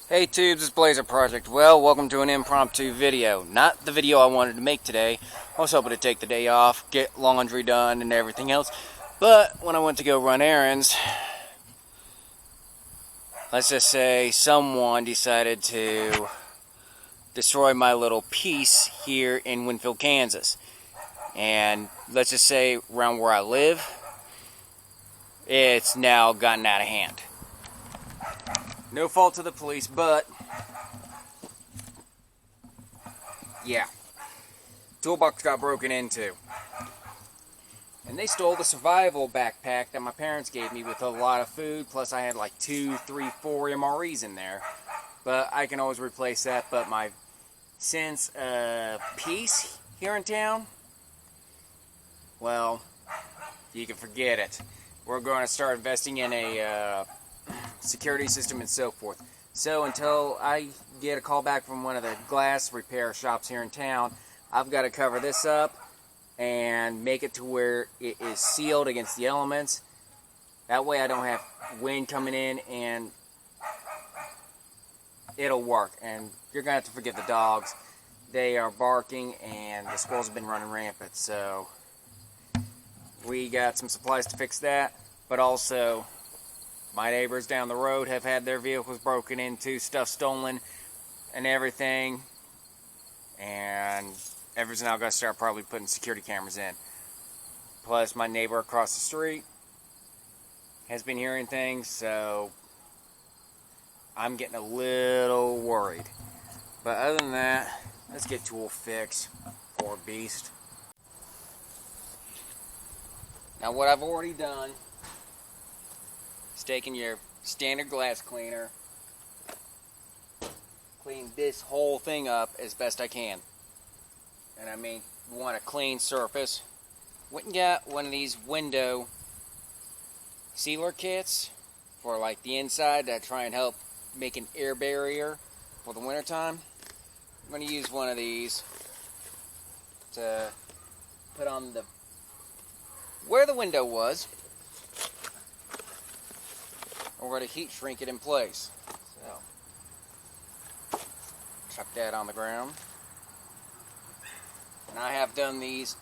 Hey Tubes, it's Blazer Project. Well, welcome to an impromptu video. Not the video I wanted to make today. I was hoping to take the day off, get laundry done and everything else. But when I went to go run errands, let's just say someone decided to destroy my little piece here in Winfield, Kansas. And let's just say around where I live, it's now gotten out of hand. No fault to the police, but yeah. Toolbox got broken into. And they stole the survival backpack that my parents gave me with a lot of food, plus I had like 2, 3, 4 MREs in there. But I can always replace that, but my sense of peace here in town, well, you can forget it. We're going to start investing in a security system and so forth. So until I get a call back from one of the glass repair shops here in town, I've got to cover this up and make it to where it is sealed against the elements. That way I don't have wind coming in and it'll work. And you're going to have to forgive the dogs. They are barking and the squirrels have been running rampant. So we got some supplies to fix that. But also, my neighbors down the road have had their vehicles broken into, stuff stolen and everything. And everyone's now got to start probably putting security cameras in. Plus, my neighbor across the street has been hearing things, so I'm getting a little worried. But other than that, let's get Tool fixed. Poor beast. Now, what I've already done is taken your standard glass cleaner, clean this whole thing up as best I can. And I mean, you want a clean surface. Went and got one of these window sealer kits for like the inside to try and help make an air barrier for the wintertime. I'm going to use one of these to put on the where the window was. We're going to heat shrink it in place. So, chuck that on the ground. And I have done these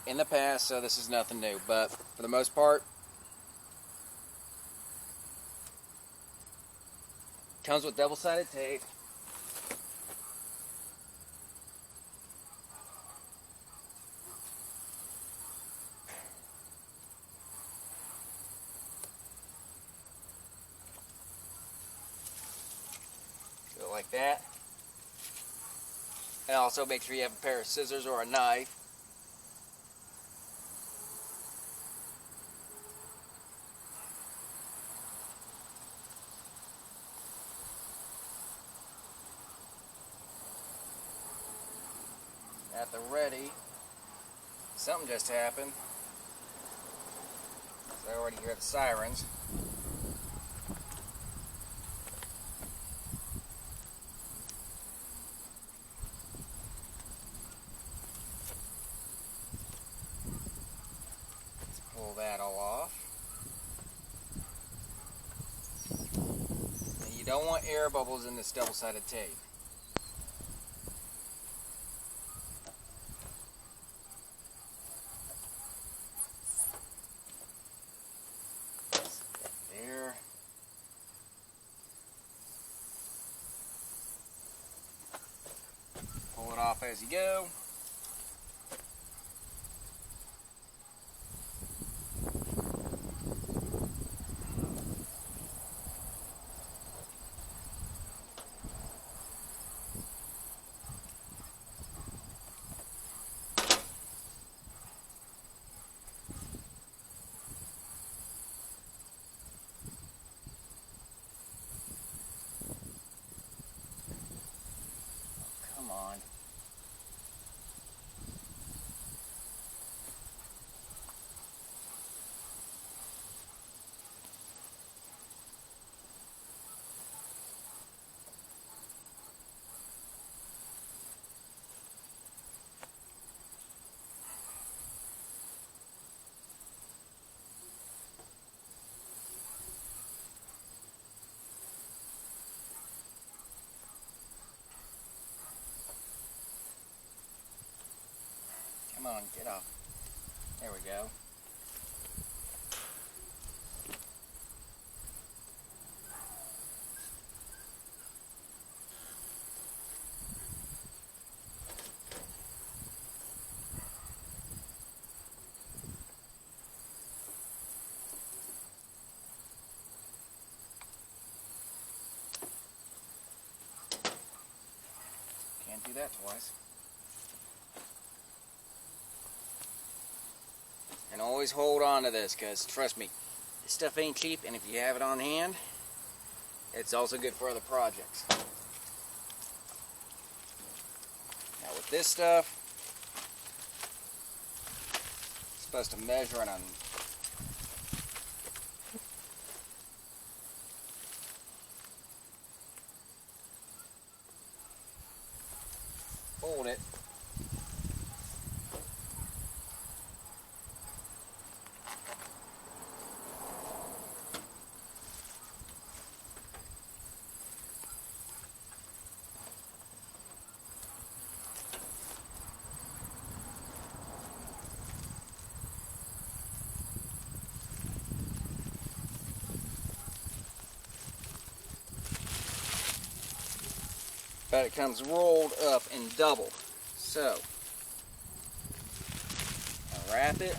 in the past, so this is nothing new. But for the most part, comes with double-sided tape. Do it like that. And also make sure you have a pair of scissors or a knife. At the ready. Something just happened. So I already hear the sirens. Let's pull that all off. And you don't want air bubbles in this double-sided tape. There. Pull it off as you go. Come on. get off. There we go. Can't do that twice. And always hold on to this, because trust me, this stuff ain't cheap, and if you have it on hand, it's also good for other projects. Now with this stuff, it's supposed to measure it on hold it. But it comes rolled up and doubled. So, I'll wrap it.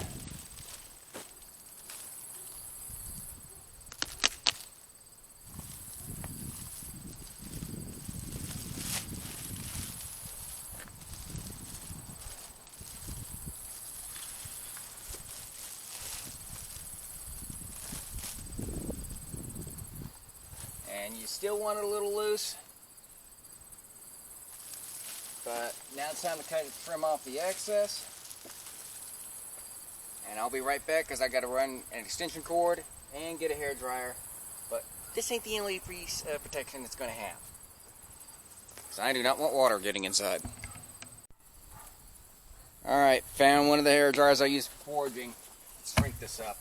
And you still want it a little loose. But now it's time to trim off the excess. And I'll be right back because I got to run an extension cord and get a hair dryer. But this ain't the only piece of protection it's going to have. Because I do not want water getting inside. Alright, found one of the hair dryers I use for foraging. Let's shrink this up.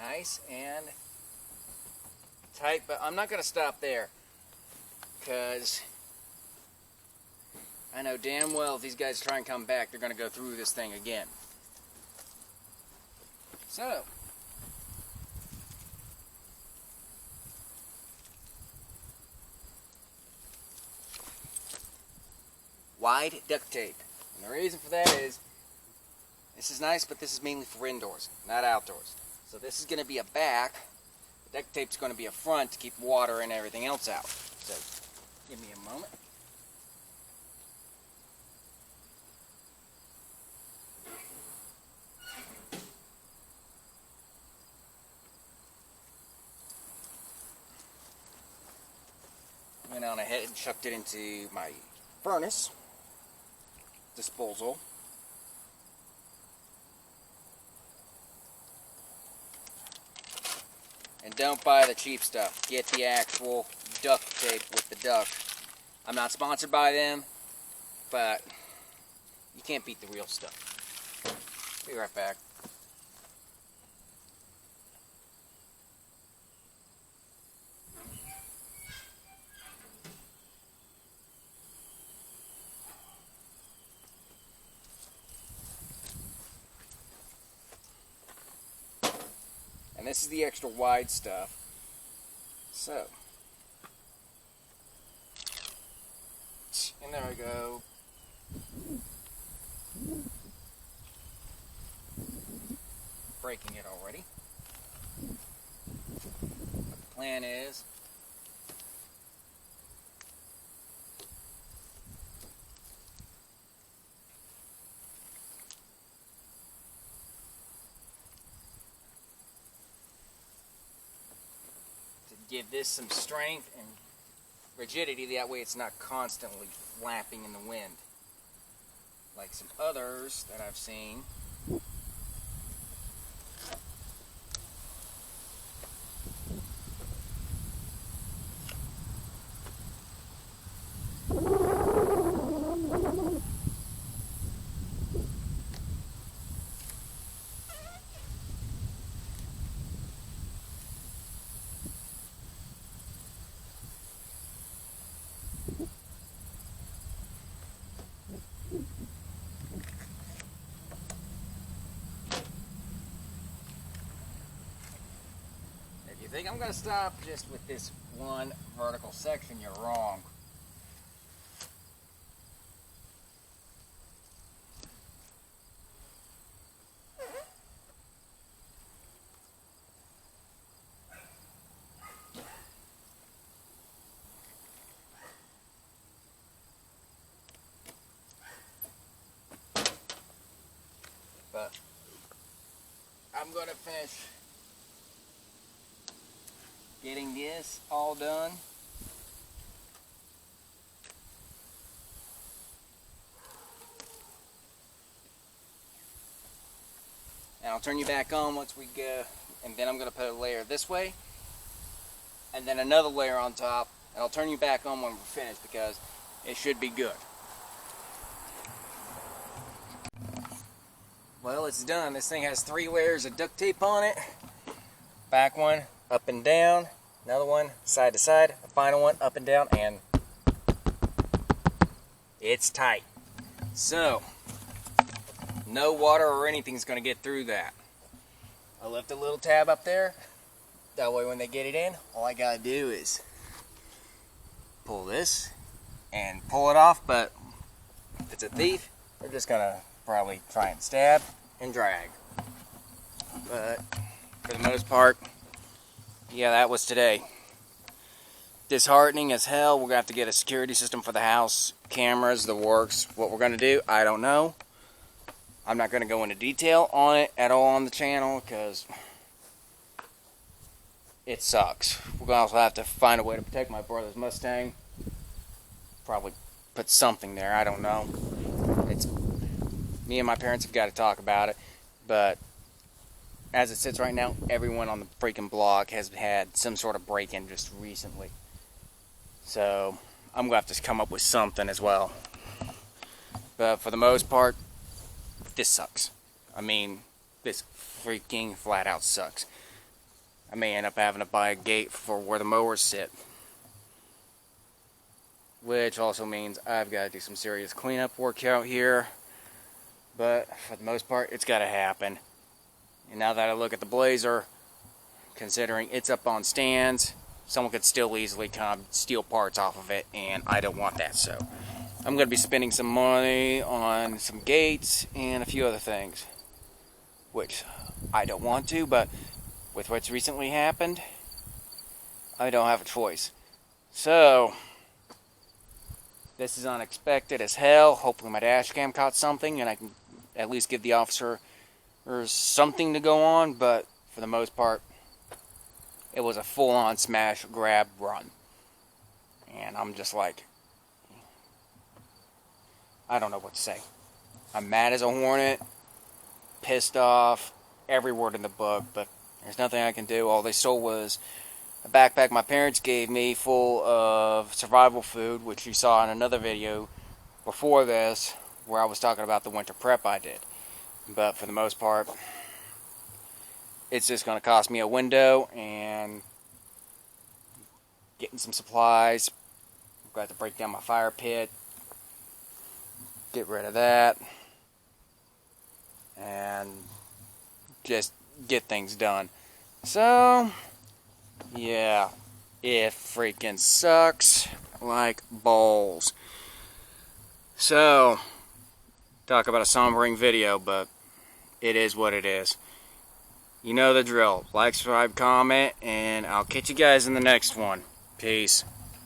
Nice and tight, but I'm not going to stop there because I know damn well if these guys try and come back, they're going to go through this thing again. So, wide duct tape. And the reason for that is this is nice, but this is mainly for indoors, not outdoors. So this is going to be a back. The duct tape's going to be a front to keep water and everything else out. So give me a moment. Went on ahead and chucked it into my furnace disposal. And don't buy the cheap stuff. Get the actual duct tape with the duct. I'm not sponsored by them, but you can't beat the real stuff. Be right back. And this is the extra wide stuff. So, There we go. Breaking it already. What the plan is, to give this some strength and rigidity, that way it's not constantly flapping in the wind like some others that I've seen. If you think I'm going to stop just with this one vertical section, you're wrong. But I'm going to finish getting this all done. And I'll turn you back on once we go, and then I'm going to put a layer this way, and then another layer on top, and I'll turn you back on when we're finished because it should be good. Well, it's done. This thing has 3 layers of duct tape on it. Back one, up and down. Another one, side to side. A final one, up and down, and it's tight. So, no water or anything's going to get through that. I left a little tab up there. That way when they get it in, all I got to do is pull this and pull it off. But if it's a thief, they're just going to probably try and stab and drag. But for the most part, yeah, that was today. Disheartening as hell. We're going to have to get a security system for the house, cameras, the works. What we're going to do, I don't know. I'm not going to go into detail on it at all on the channel because it sucks. We're going to also have to find a way to protect my brother's Mustang. Probably put something there, I don't know. It's me and my parents have got to talk about it, but as it sits right now, everyone on the freaking block has had some sort of break-in just recently. So I'm going to have to come up with something as well. But for the most part, this sucks. I mean, this freaking flat out sucks. I may end up having to buy a gate for where the mowers sit. Which also means I've got to do some serious cleanup work out here. But for the most part, it's got to happen. And now that I look at the Blazer, considering it's up on stands, someone could still easily come steal parts off of it, and I don't want that. So I'm going to be spending some money on some gates and a few other things, which I don't want to, but with what's recently happened, I don't have a choice. So this is unexpected as hell. Hopefully my dash cam caught something and I can at least give the officer something to go on, but for the most part, it was a full-on smash, grab, run. And I'm just like, I don't know what to say. I'm mad as a hornet, pissed off, every word in the book, but there's nothing I can do. All they stole was a backpack my parents gave me full of survival food, which you saw in another video before this, where I was talking about the winter prep I did. But for the most part, it's just going to cost me a window and getting some supplies. I've got to break down my fire pit, get rid of that, and just get things done. So, yeah, it freaking sucks like balls. So, talk about a sombering video, but it is what it is. You know the drill. Like, subscribe, comment, and I'll catch you guys in the next one. Peace.